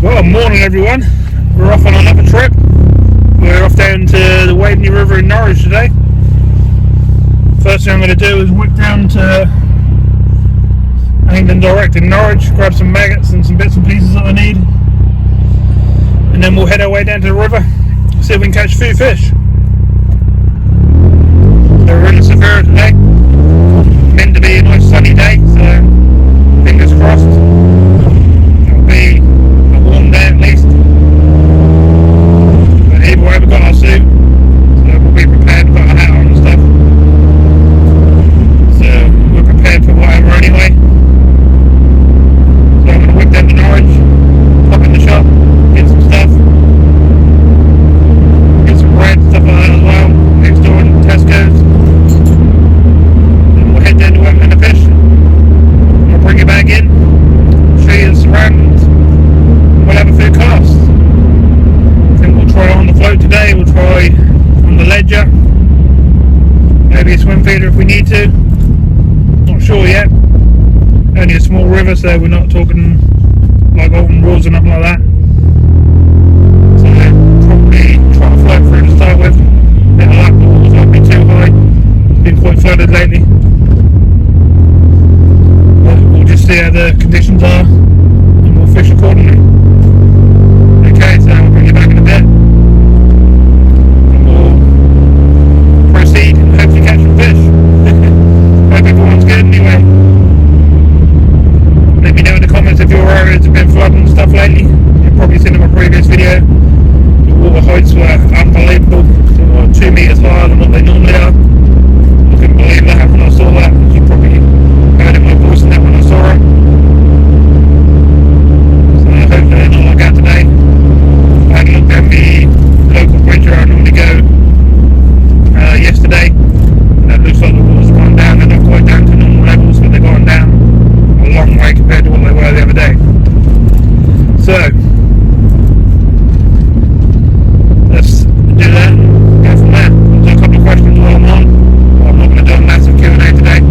Well, morning everyone. We're off on another trip. We're off down to the Payday River in Norwich today. First thing I'm going to do is whip down to England Direct in Norwich, grab some maggots and some bits and pieces that I need, and then we'll head our way down to the river, see if we can catch a few fish. So we're in Severe today. Meant to be a nice sunny day, so fingers crossed. It'll be a warm day at least. But either way, we've got our suit, so we'll be prepared. We've got a hat on and stuff. So we're prepared for whatever anyway. So I'm going to whip down to Norwich, pop in the shop, get some stuff, get some bread, stuff like that as well, next door in Tesco's. Then we'll head down to Wembley to fish. I'll bring you back in, show you the surroundings, we'll have a few casts. I think we'll try on the float today, we'll try on the ledger, maybe a swim feeder if we need to, not sure yet. Only a small river, so we're not talking like Alton Rules or nothing like that. So probably try to float through to start with. Bit of luck, the water's not been too high. It's been quite flooded lately. But we'll just see how the conditions are and we'll fish accordingly. Okay, so I'll bring you back in a bit. And we'll proceed and hopefully catch some fish. Hope everyone's good anyway. Let me know in the comments if your areas have been flooding and stuff lately. You've probably seen in my previous video. The water heights were unbelievable. They were 2 meters higher than what they normally are. I couldn't believe that when I saw that. You probably heard in my voice in that when I saw it. So hopefully they're not like that today. I had looked at the local bridge where I normally go yesterday. And it looks like the water's gone down. They're not quite down to normal levels, but they're going down a long way compared to what they were the other day. So let's do that and go from there. I'll do a couple of questions while I'm on. I'm not going to do a massive Q&A today.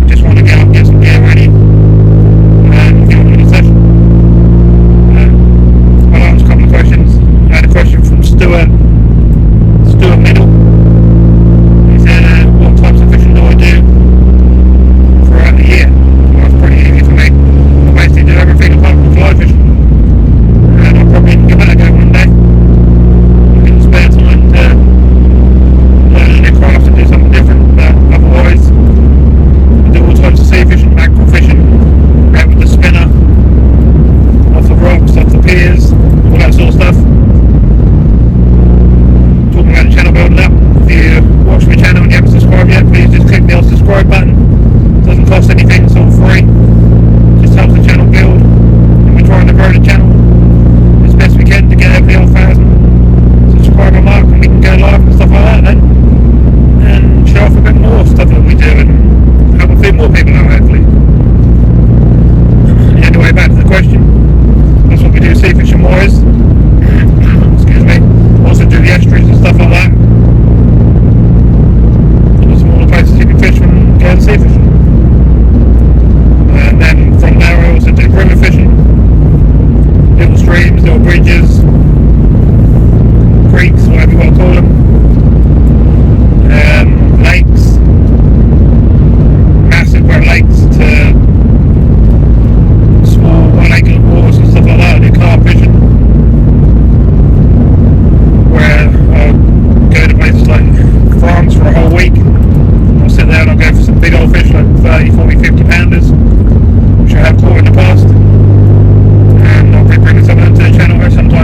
Just want to get some gear ready and get on with the session. I'll answer a couple of questions. I had a question from Stuart Middle. He said, what types of fishing do I do throughout the year? Well, it's pretty easy for me. I basically do everything apart from fly fishing. And I'll probably give that a go one day. I can spare time to learn a new craft and do something different, but otherwise I do all types of sea fishing, mackerel fishing, out with the spinner, off the rocks, off the piers, all that sort of stuff. Talking about the channel building up, if you watch my channel and you haven't subscribed yet, please just click the subscribe button. It doesn't cost anything, it's all free. Just helps the channel build, and we're trying to grow the channel as best we can to get over the 1,000 subscriber mark, and we can go live and stuff like that then, and show off a bit more stuff that we do and help a few more people out hopefully. Anyway, back to the question. That's what we do sea fishing wise. Excuse me. Also do the estuaries and stuff like that. Some all the places you can fish when going sea fishing. And then from there I also do river fishing. Little streams, little bridges, creeks, whatever you want to call them. Lakes. Massive great lakes to small 1 acre waters and stuff like that. I do carp fishing. Where I'll go to places like France for a whole week. I'll sit there and I'll go for some big old fish like 30, 40, 50 pounders, which I have caught in the past. And I'll be bringing some of them to the channel, or sometimes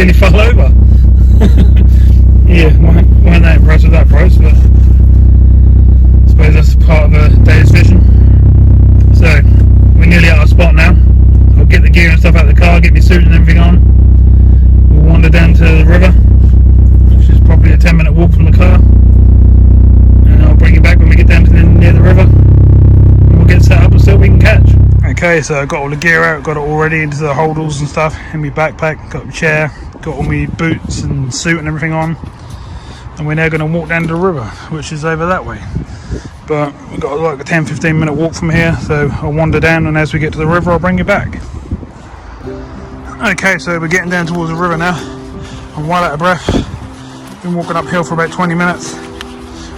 nearly fell over. Yeah, weren't that impressed with that price, but I suppose that's part of a day's fishing. So we're nearly at our spot now. I'll get the gear and stuff out of the car, get my suit and everything on. We'll wander down to the river, which is probably a 10-minute walk from the car, and I'll bring you back when we get down to near the river, and we'll get set up and see what we can catch. Okay, so I got all the gear out, got it all ready into the holdalls and stuff in my backpack, got my chair, got all my boots and suit and everything on, and we're now going to walk down to the river, which is over that way. But we've got like a 10-15 minute walk from here, so I'll wander down, and as we get to the river I'll bring you back. Okay, so we're getting down towards the river now. I'm well out of breath. Been walking uphill for about 20 minutes.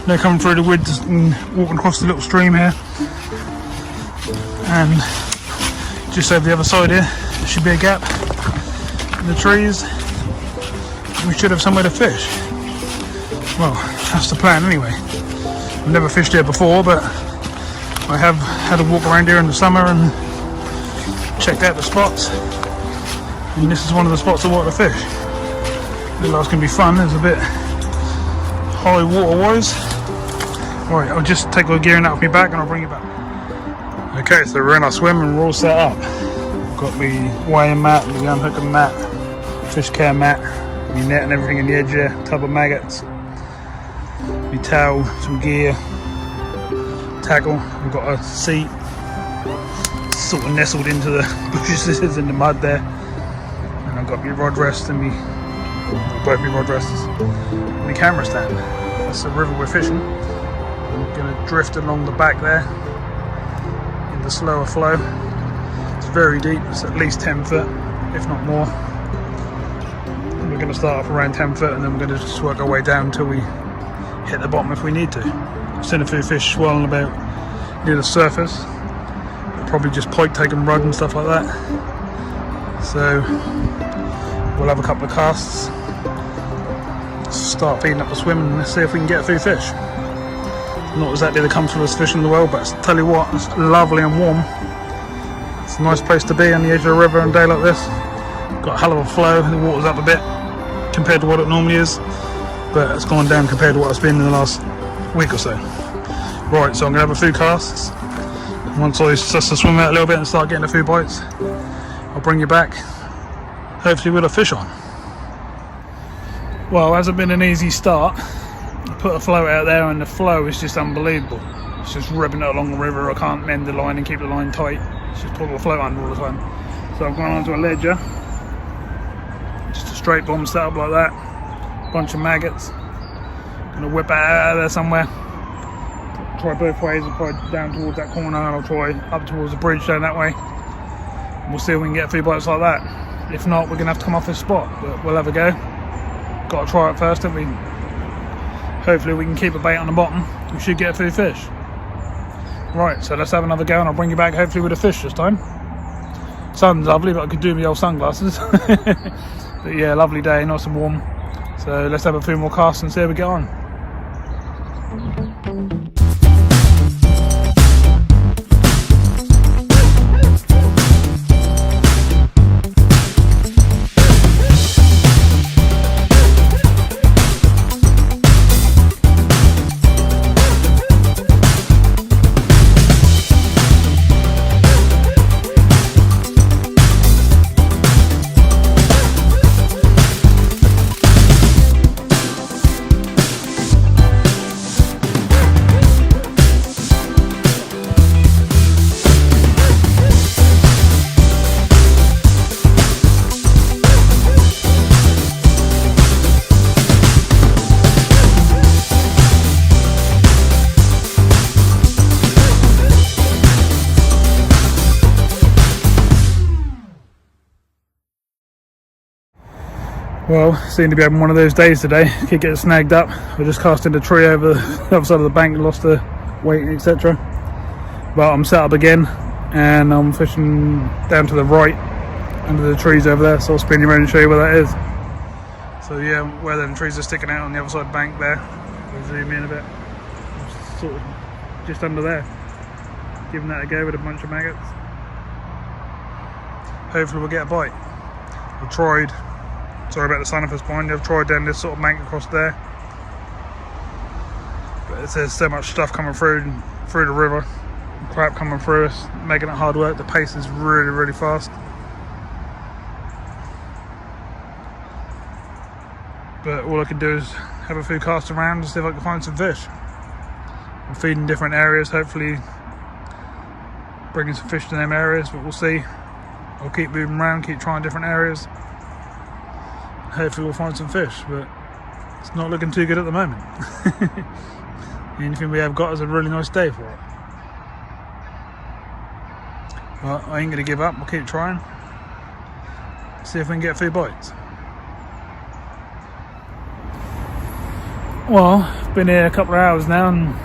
Now coming through the woods and walking across the little stream here. And just over the other side here, there should be a gap in the trees. We should have somewhere to fish. Well, that's the plan anyway. I've never fished here before, but I have had a walk around here in the summer and checked out the spots. And this is one of the spots I want to fish. Looks like it's going to be fun. It's a bit high water wise. Alright, I'll just take all the gear out of my back and I'll bring you back. Okay, so we're in our swim and we're all set up. Got my weighing mat, my unhooking mat, fish care mat, my net and everything in the edge there, tub of maggots, my towel, some gear, tackle. We've got a seat sort of nestled into the bushes in the mud there. And I've got my rod rest and both my rod rests, my camera stand. That's the river we're fishing. I'm going to drift along the back there in the slower flow. It's very deep, it's at least 10 foot, if not more. And we're going to start off around 10 foot and then we're going to just work our way down until we hit the bottom if we need to. I've seen a few fish swirling about near the surface. They're probably just pike taking rod and stuff like that. So we'll have a couple of casts, start feeding up the swim and let's see if we can get a few fish. Not exactly the comfortablest fish in the world, but I tell you what, it's lovely and warm. It's a nice place to be on the edge of the river on a day like this. Got a hell of a flow, the water's up a bit compared to what it normally is, but it's gone down compared to what it's been in the last week or so. Right, so I'm going to have a few casts. Once I suss the swim out a little bit and start getting a few bites, I'll bring you back, hopefully with a fish on. Well, it hasn't been an easy start. I put a float out there and the flow is just unbelievable. It's just ripping it along the river. I can't mend the line and keep the line tight. It's just put the float under all the time. So I've gone onto a ledger, just a straight bomb set up like that. Bunch of maggots. Gonna whip it out of there somewhere. Try both ways. I'll try down towards that corner and I'll try up towards the bridge down that way. And we'll see if we can get a few bites like that. If not, we're gonna have to come off this spot, but we'll have a go. Got to try it first, don't we? Hopefully we can keep a bait on the bottom. We should get a few fish. Right, so let's have another go and I'll bring you back hopefully with a fish this time. Sun's lovely, but I could do my old sunglasses. But yeah, lovely day, nice and warm. So let's have a few more casts and see how we get on. Well, seem to be having one of those days today. Keep getting snagged up. I just cast in a tree over the other side of the bank and lost the weight, etc. But I'm set up again and I'm fishing down to the right under the trees over there, so I'll spin you around and show you where that is. So yeah, where them trees are sticking out on the other side of the bank there. I'll zoom in a bit. Sort of just under there. Giving that a go with a bunch of maggots. Hopefully we'll get a bite. I tried Sorry about the sun if it's behind you. I've tried down this sort of bank across there, but there's so much stuff coming through the river, crap coming through us, making it hard work. The pace is really fast. But all I can do is have a few casts around and see if I can find some fish. I'm feeding different areas, hopefully bringing some fish to them areas, but we'll see. I'll keep moving around, keep trying different areas. Hopefully we'll find some fish, but it's not looking too good at the moment. The only thing we have got is a really nice day for it. But I ain't going to give up, we'll keep trying. See if we can get a few bites. Well, I've been here a couple of hours now and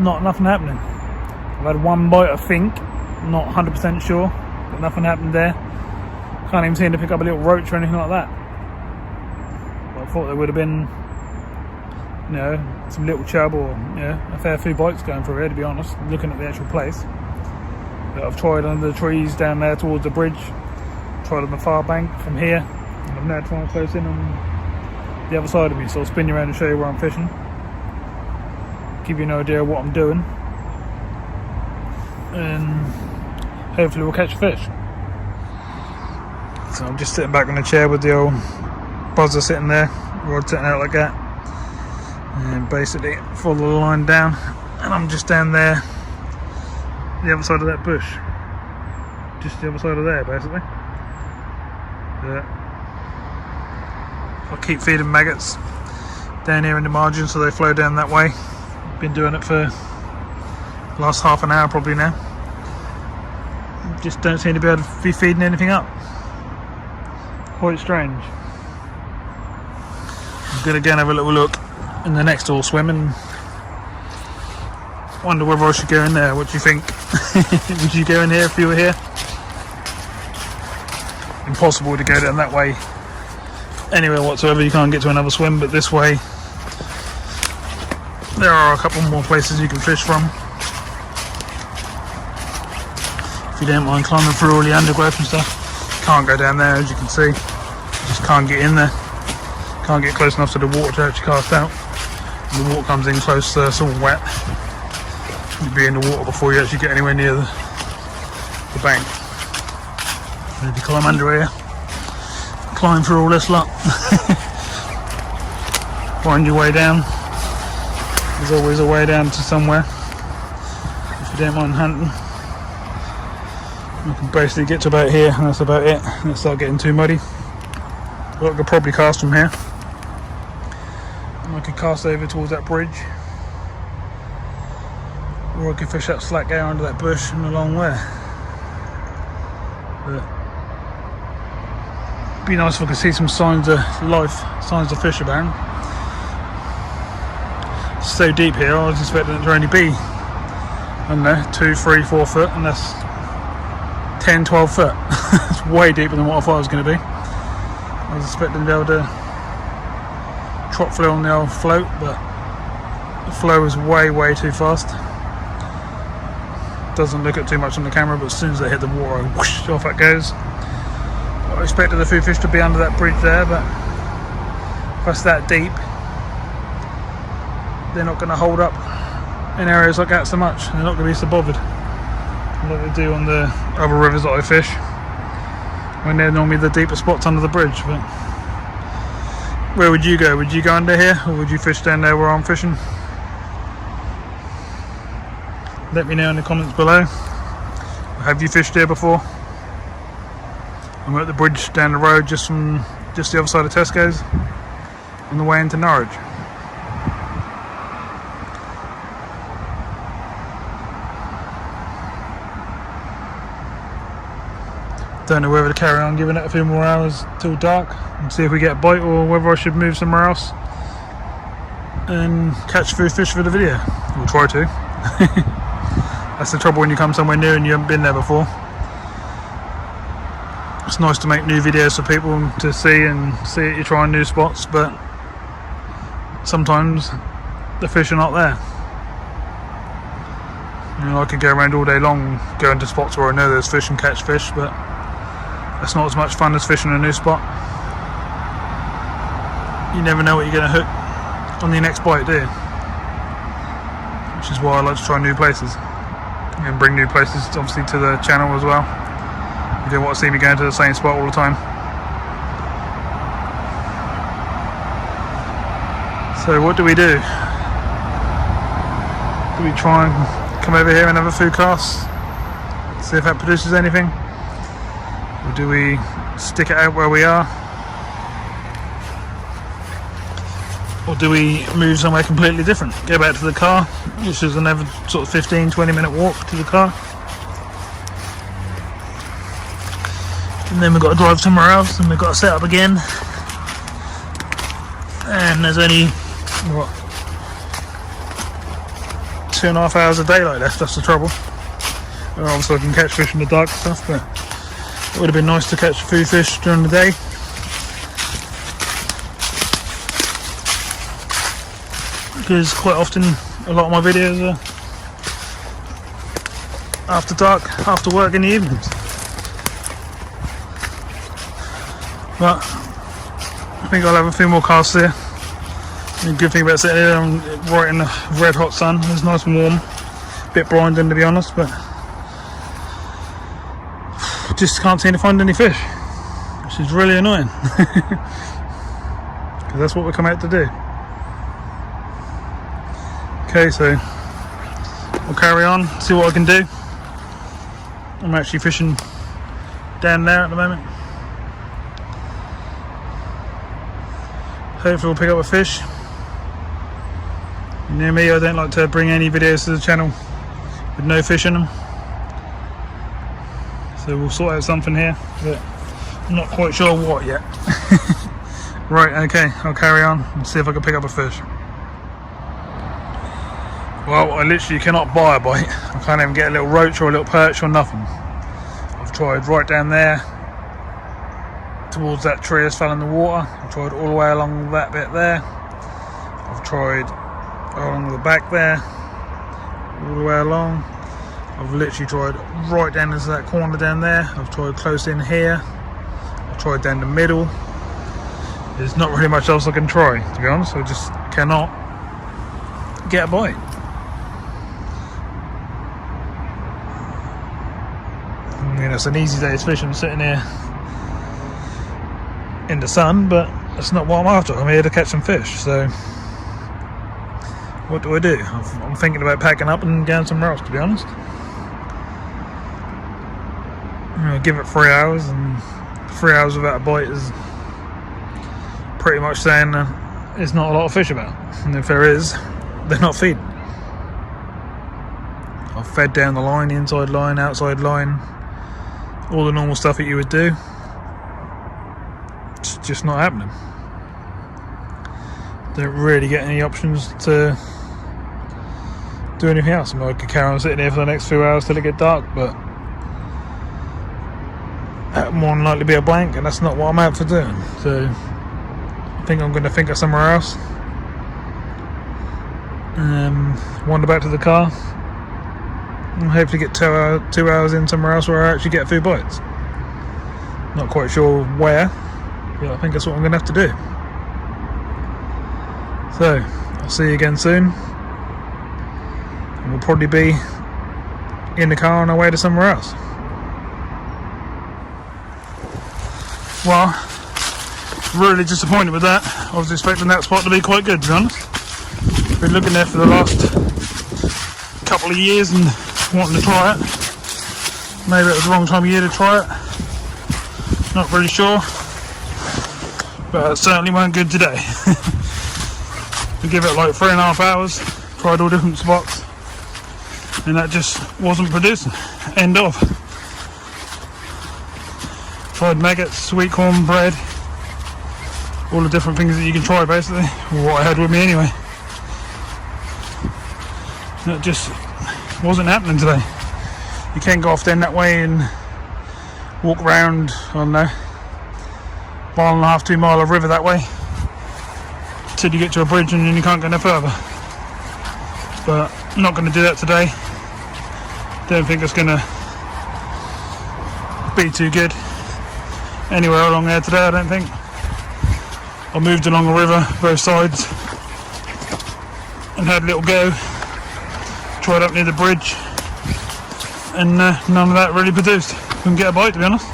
nothing happening. I've had one bite, I think, not 100% sure, but nothing happened there. Can't even seem to pick up a little roach or anything like that. But I thought there would have been, you know, some little chub or, you know, a fair few bites going through here, to be honest, looking at the actual place. But I've tried under the trees down there towards the bridge, tried on the far bank from here, and I'm now trying to close in on the other side of me, so I'll spin you around and show you where I'm fishing, give you an idea of what I'm doing, and hopefully we'll catch a fish. So I'm just sitting back on the chair with the old buzzer sitting there, rod sitting out like that, and basically follow the line down, and I'm just down there, the other side of that bush, just the other side of there basically. I'll keep feeding maggots down here in the margin so they flow down that way. Been doing it for the last half an hour probably now. Just don't seem to be able to be feeding anything up. Quite strange. I'm gonna go and have a little look in the next door swim and wonder whether I should go in there. What do you think? Would you go in here if you were here? Impossible to go down that way anywhere whatsoever. You can't get to another swim, but this way there are a couple more places you can fish from if you don't mind climbing through all the undergrowth and stuff. Can't go down there, as you can see. Just can't get in there, can't get close enough to the water to actually cast out. When the water comes in close, it's all wet. You'll be in the water before you actually get anywhere near the bank. And if you climb under here, climb through all this lot, find your way down. There's always a way down to somewhere if you don't mind hunting. You can basically get to about here and that's about it, and it'll start getting too muddy. But I could probably cast from here, and I could cast over towards that bridge, or I could fish that slack area under that bush and along there. But it'd be nice if I could see some signs of life, signs of fish about. It's so deep here, I was expecting it to only be, I don't know, 2, 3, 4 foot, and that's 10, 12 foot. It's way deeper than what I thought it was going to be. I was expecting to be able to trot flow on the old float, but the flow is way too fast. Doesn't look at too much on the camera, but as soon as they hit the water, whoosh, off it goes. I expected the few fish to be under that bridge there, but if that's that deep, they're not going to hold up in areas like that so much. They're not going to be so bothered like they do on the other rivers that I fish, when they're normally the deeper spots under the bridge. But where would you go? Would you go under here, or would you fish down there where I'm fishing? Let me know in the comments below. Have you fished here before? I'm at the bridge down the road, just the other side of Tesco's, on the way into Norwich. Don't know whether to carry on giving it a few more hours till dark and see if we get a bite, or whether I should move somewhere else and catch a few fish for the video. We'll try to. That's the trouble when you come somewhere new and you haven't been there before. It's nice to make new videos for people to see and see that you're trying new spots, but sometimes the fish are not there. You know, I could go around all day long going to spots where I know there's fish and catch fish, but that's not as much fun as fishing a new spot. you never know what you're going to hook on your next bite, do you? Which is why I like to try new places and bring new places obviously to the channel as well. You don't want to see me going to the same spot all the time. So what do we do? Do we try and come over here and have a few casts, see if that produces anything, or do we stick it out where we are, or do we move somewhere completely different, go back to the car, which is another sort of 15-20 minute walk to the car, and then we've got to drive somewhere else and we've got to set up again, and there's only what, 2.5 hours of daylight left. That's the trouble. Obviously I can catch fish in the dark and stuff, but it would have been nice to catch a few fish during the day. Because quite often a lot of my videos are after dark, after work in the evenings. But I think I'll have a few more casts here. The good thing about sitting here, I'm right in the red hot sun. It's nice and warm. A bit blinding to be honest, but just can't seem to find any fish, which is really annoying. Because that's what we come out to do. Okay, so I'll carry on, see what I can do. I'm actually fishing down there at the moment. Hopefully we'll pick up a fish. You know me, I don't like to bring any videos to the channel with no fish in them. So we'll sort out something here, but I'm not quite sure what yet. Right, okay, I'll carry on and see if I can pick up a fish. Well, I literally cannot buy a bite. I can't even get a little roach or a little perch or nothing. I've tried right down there towards that tree that's fell in the water. I've tried all the way along that bit there. I've tried along the back there, all the way along. I've literally tried right down into that corner down there. I've tried close in here. I've tried down the middle. There's not really much else I can try, to be honest. I just cannot get a bite. I mean, it's an easy day's fishing sitting here in the sun, but that's not what I'm after. I'm here to catch some fish, so what do I do? I'm thinking about packing up and going somewhere else, to be honest. I'll give it 3 hours, and 3 hours without a bite is pretty much saying there's not a lot of fish about, and if there is, they're not feeding. I've fed down the line, inside line, outside line, all the normal stuff that you would do. It's just not happening. Don't really get any options to do anything else. I mean, I could carry on sitting here for the next few hours till it get dark, but that would more than likely be a blank, and that's not what I'm out for doing. So I think I'm going to think of somewhere else. Wander back to the car and hopefully get 2 hours in somewhere else where I actually get a few bites. Not quite sure where, but I think that's what I'm going to have to do. So I'll see you again soon, and we'll probably be in the car on our way to somewhere else. Well, really disappointed with that. I was expecting that spot to be quite good, to be honest. Been looking there for the last couple of years and wanting to try it. Maybe it was the wrong time of year to try it. Not really sure, but it certainly weren't good today. We give it like 3.5 hours, tried all different spots, and that just wasn't producing. End of. Tried maggots, sweet corn bread, all the different things that you can try basically, or what I had with me anyway. That just wasn't happening today. You can't go off down that way and walk around, I don't know, 1.5 to 2 mile of river that way till you get to a bridge and then you can't go no further. But I'm not going to do that today. Don't think it's going to be too good anywhere along there today, I don't think. I moved along a river, both sides, and had a little go. Tried up near the bridge, and none of that really produced. Couldn't get a bite, to be honest.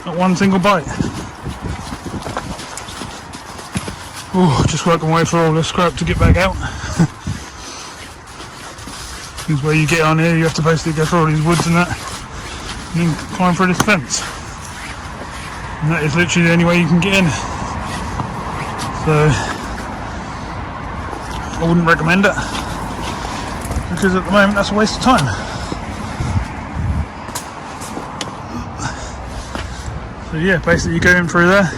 Not one single bite. Oh, just working my way through all this scrap to get back out. This is where you get on here, you have to basically go through all these woods and that, and then climb through this fence. And that is literally the only way you can get in. So, I wouldn't recommend it, because at the moment that's a waste of time. So yeah, basically you go in through there.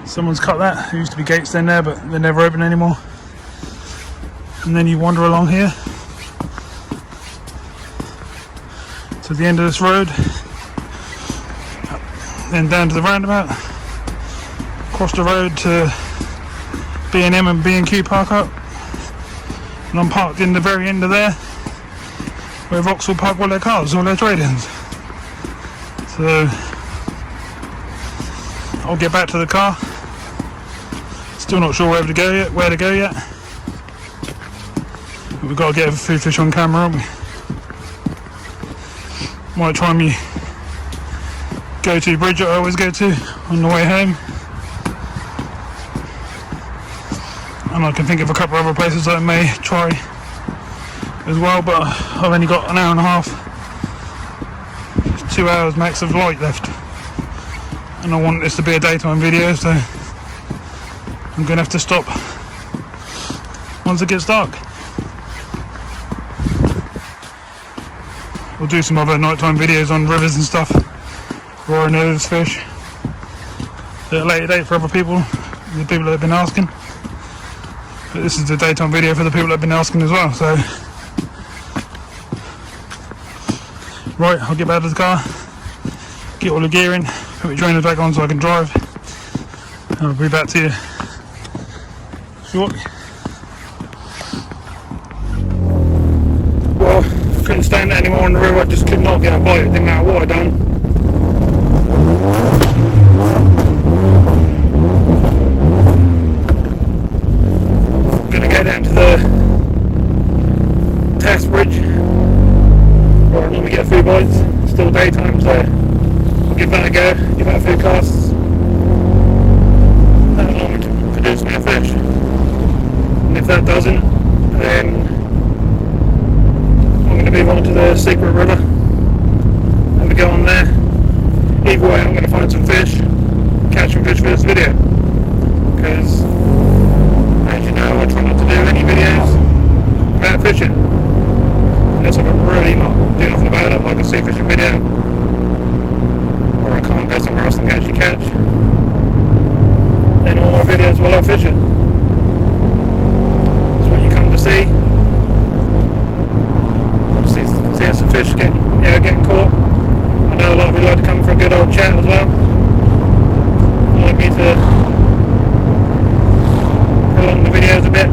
Someone's cut that. There used to be gates in there, but they're never open anymore. And then you wander along here to the end of this road, then down to the roundabout, across the road to B&M and B&Q park up, and I'm parked in the very end of there where Vauxhall park all their cars, all their trade-ins. So I'll get back to the car. Still not sure where to go yet. But we've got to get a few fish on camera, haven't we? Might try me go-to bridge that I always go to on the way home. And I can think of a couple of other places that I may try as well, but I've only got an hour and a half, 2 hours max of light left. And I want this to be a daytime video, so I'm going to have to stop once it gets dark. We'll do some other nighttime videos on rivers and stuff where I know there's fish at a later date for other people, the people that have been asking. But this is the daytime video for the people that have been asking as well, so right, I'll get back to the car, get all the gear in, put my trainers back on so I can drive, and I'll be back to you shortly. Well, couldn't stand it anymore on the river. I just could not get a bite. It didn't matter what I'd done. I'm gonna go down to the Tas bridge where I normally get a few bites. It's still daytime, so I'll give that a go, give that a few casts. That'll allow me to produce me a fish. And if that doesn't, then I'm going to move on to the secret river. Have a go on there. Either way, I'm going to find some fish, catch some fish for this video. Because, as you know, I try not to do any videos about fishing. Unless I can really not do nothing about it, like a sea fishing video. Or I can't go somewhere else and actually catch. Then all my videos will have fishing. That's what you come to see. See some fish getting caught. I know a lot of you like to come for a good old chat as well. You like me to prolong the videos a bit,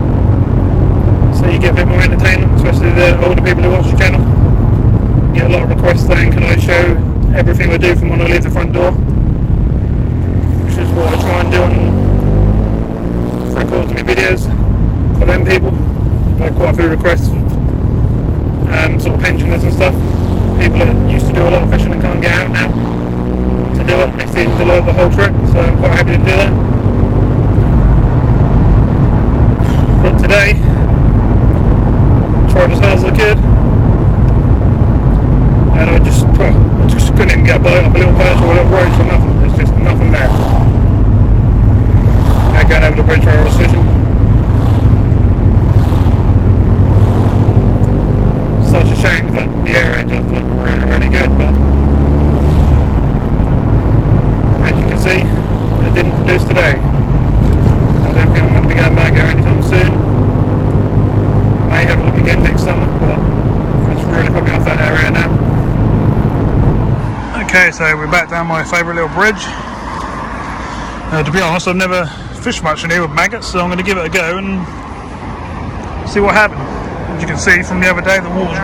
so you get a bit more entertainment, especially the older people who watch the channel. You get a lot of requests saying, can I show everything I do from when I leave the front door? Which is what I try and do on recording my videos for them people. I've had quite a few requests, sort of pensioners and stuff. People that used to do a lot of fishing and can't get out now to do it. They seem to love the whole trip, so I'm quite happy to do that. But today, tried as hard as I could, and I just couldn't even get a bite off a little perch or a little roach or nothing. There's just nothing there. I going over the bridge where I was fishing. Such a shame that the area does look really, really good, but as you can see, it didn't produce today. I don't think I'm going to be going back there anytime soon. May have a look again next summer, but it's really put me off that area now. Okay, so we're back down my favourite little bridge. To be honest, I've never fished much in here with maggots, so I'm going to give it a go and see what happens. As you can see from the other day, the water's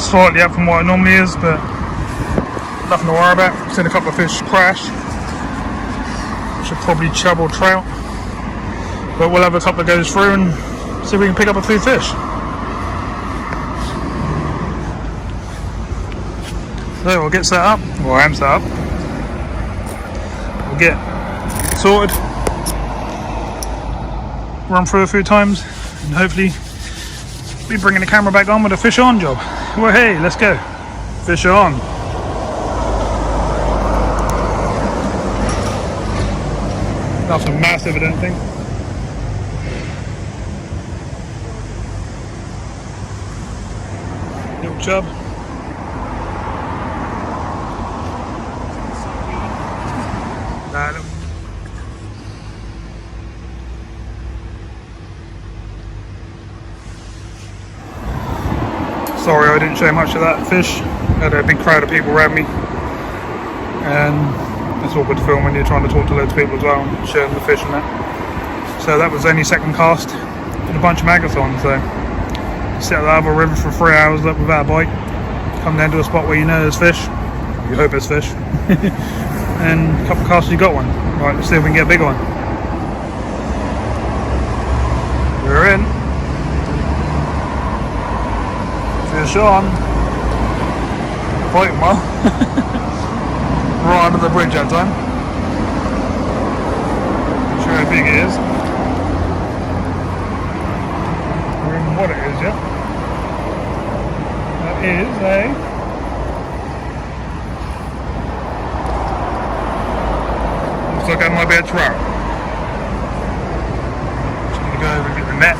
slightly up from what it normally is, but nothing to worry about. I've seen a couple of fish crash. which are probably chub or trout. But we'll have a couple of goes through and see if we can pick up a few fish. So we'll get set up, well I am set up. We'll get sorted, run through a few times, and hopefully be bringing the camera back on with a fish on job. Well hey, let's go. Fish on. Nothing massive I don't think. Little chub. Sorry I didn't show much of that fish. I had a big crowd of people around me, and it's awkward to film when you're trying to talk to loads of people as well and show them the fish and that. So that was only second cast with a bunch of maggots on. So sit at the other river for 3 hours without a bite, come down to a spot where you know there's fish, you hope there's fish, and a couple of casts you got one. Right, let's see if we can get a big one. We're in. Fish on. Fighting well. Right under the bridge that time. Not sure how big it is. Or even what it is yet. That is a... looks like that might be a trout. Just need to go over and get the net.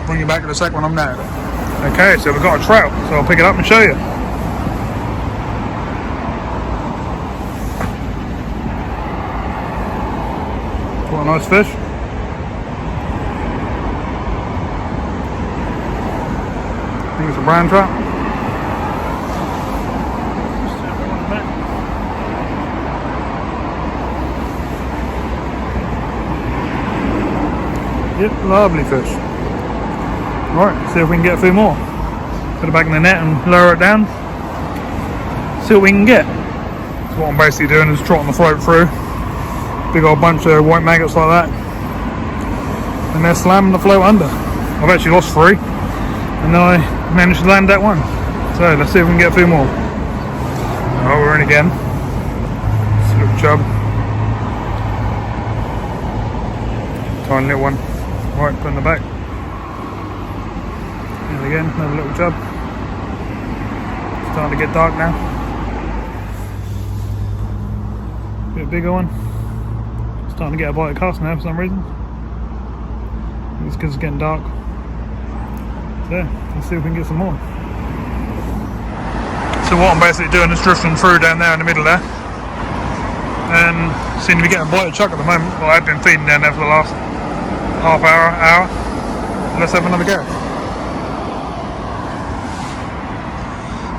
Bring you back in a sec when I'm there. Okay, so we've got a trout, so I'll pick it up and show you. What a nice fish. I think it's a brown trout. Yep, lovely fish. Right, see if we can get a few more. Put it back in the net and lower it down. See what we can get. So what I'm basically doing is trotting the float through. Big old bunch of white maggots like that. And they're slamming the float under. I've actually lost 3. And then I managed to land that one. So let's see if we can get a few more. Oh, we're in again. It's a little chub. Tiny little one. Right, put in the back. And again, another little chub. Starting to get dark now. Bit bigger one. Starting to get a bite of cast now for some reason. It's because it's getting dark. So, let's see if we can get some more. So what I'm basically doing is drifting through down there in the middle there. And seem to be getting a bite of chuck at the moment. Well, I've been feeding down there for the last half hour. Let's have another go.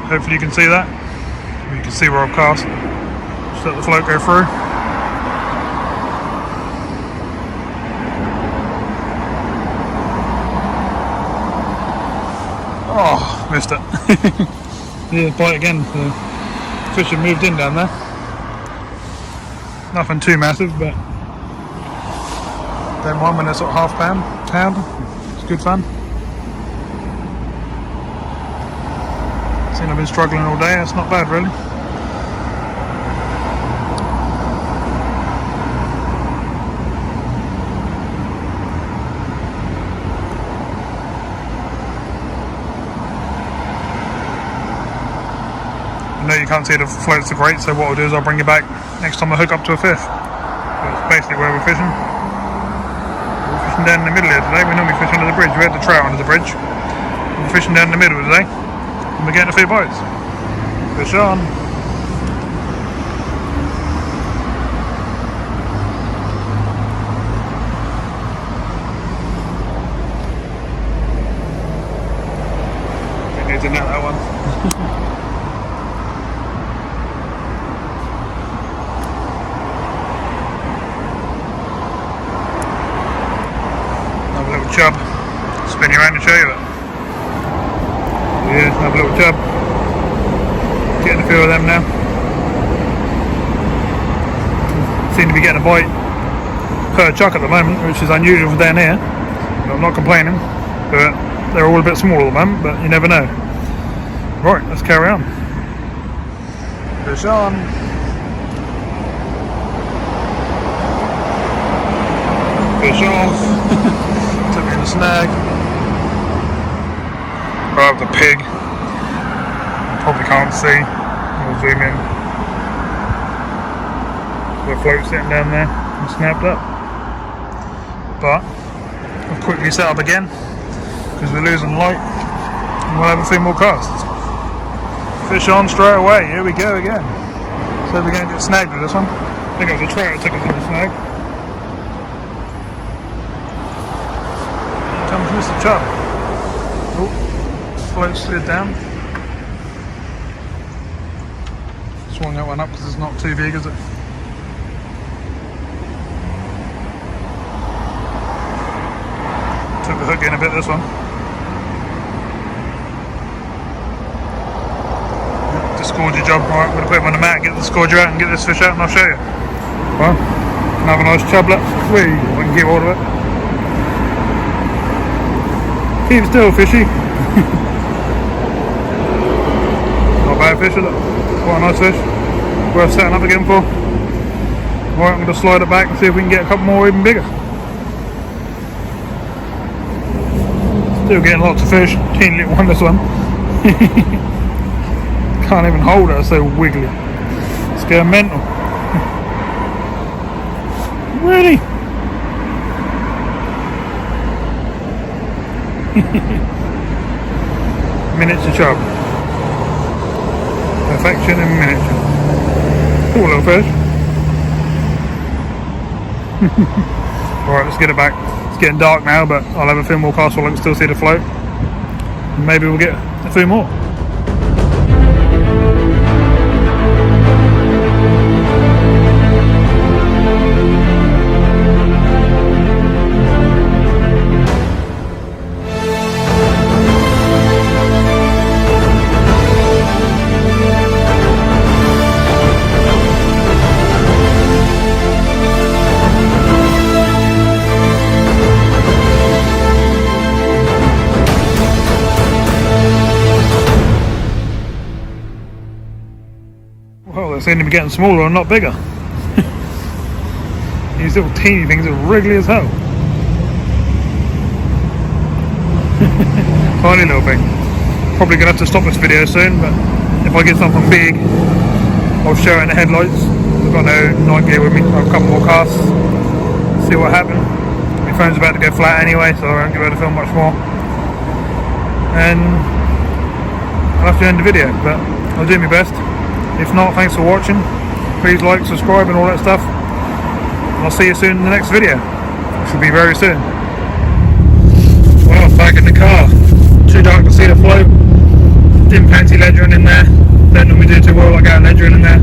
Hopefully you can see that. You can see where I've cast. Just let the float go through. Oh, missed it. Yeah, bite again. The fish have moved in down there. Nothing too massive, but don't mind when they're sort of half pound. It's good fun. I've been struggling all day, it's not bad really. I know you can't see the floats are great, so what I'll do is I'll bring you back next time I hook up to a fish. That's basically where we're fishing. We're fishing down in the middle here today. We normally fish under the bridge. We had the trout under the bridge. We're fishing down in the middle today. And we're getting a few bites. Fish on. We need to net that one. Another little chub. Spin you around and show you it. Yeah, have a little chub. Getting a few of them now. seem to be getting a bite per chuck at the moment, which is unusual for down here. I'm not complaining, but they're all a bit small at the moment, but you never know. Right, let's carry on. Fish on. Fish off. Took me in the snag. I have the pig. You probably can't see. I'll zoom in. The float sitting down there and snapped up. But I've quickly set up again because we're losing light and we'll have a few more casts. Fish on straight away, here we go again. So we're going to get snagged with this one. I think it was a trout that took us in the snag. Here comes Mr. Chub. Oh, float slid down. Swung that one up because it's not too big, is it? Took the hook in a bit, this one. Discordia job. Right, I'm going to put him on the mat, get the discordia out and get this fish out and I'll show you. Well, another nice chublet. Whee, I can get hold of it. Keep still, fishy. Not a bad fish, is it? Quite a nice fish. Worth setting up again for. Right, I'm going to slide it back and see if we can get a couple more even bigger. Still getting lots of fish. Teeny little one, this one. Can't even hold it, it's so wiggly. It's going mental. Really? Miniature chub. Perfection in miniature. Cool little fish. Alright, let's get it back. It's getting dark now, but I'll have a few more casts while I can still see the float. And maybe we'll get a few more. Well, they seem to be getting smaller and not bigger. These little teeny things are wriggly as hell. Tiny little thing. Probably going to have to stop this video soon, but if I get something big, I'll show it in the headlights. I've got no night gear with me. I'll have a couple more casts, see what happens. My phone's about to go flat anyway, so I won't be able to film much more. And I'll have to end the video, but I'll do my best. If not, thanks for watching. Please like, subscribe and all that stuff. And I'll see you soon in the next video, which will be very soon. Well, back in the car. Too dark to see the float. Didn't fancy ledgering in there. Don't normally do too well like out ledgering in there.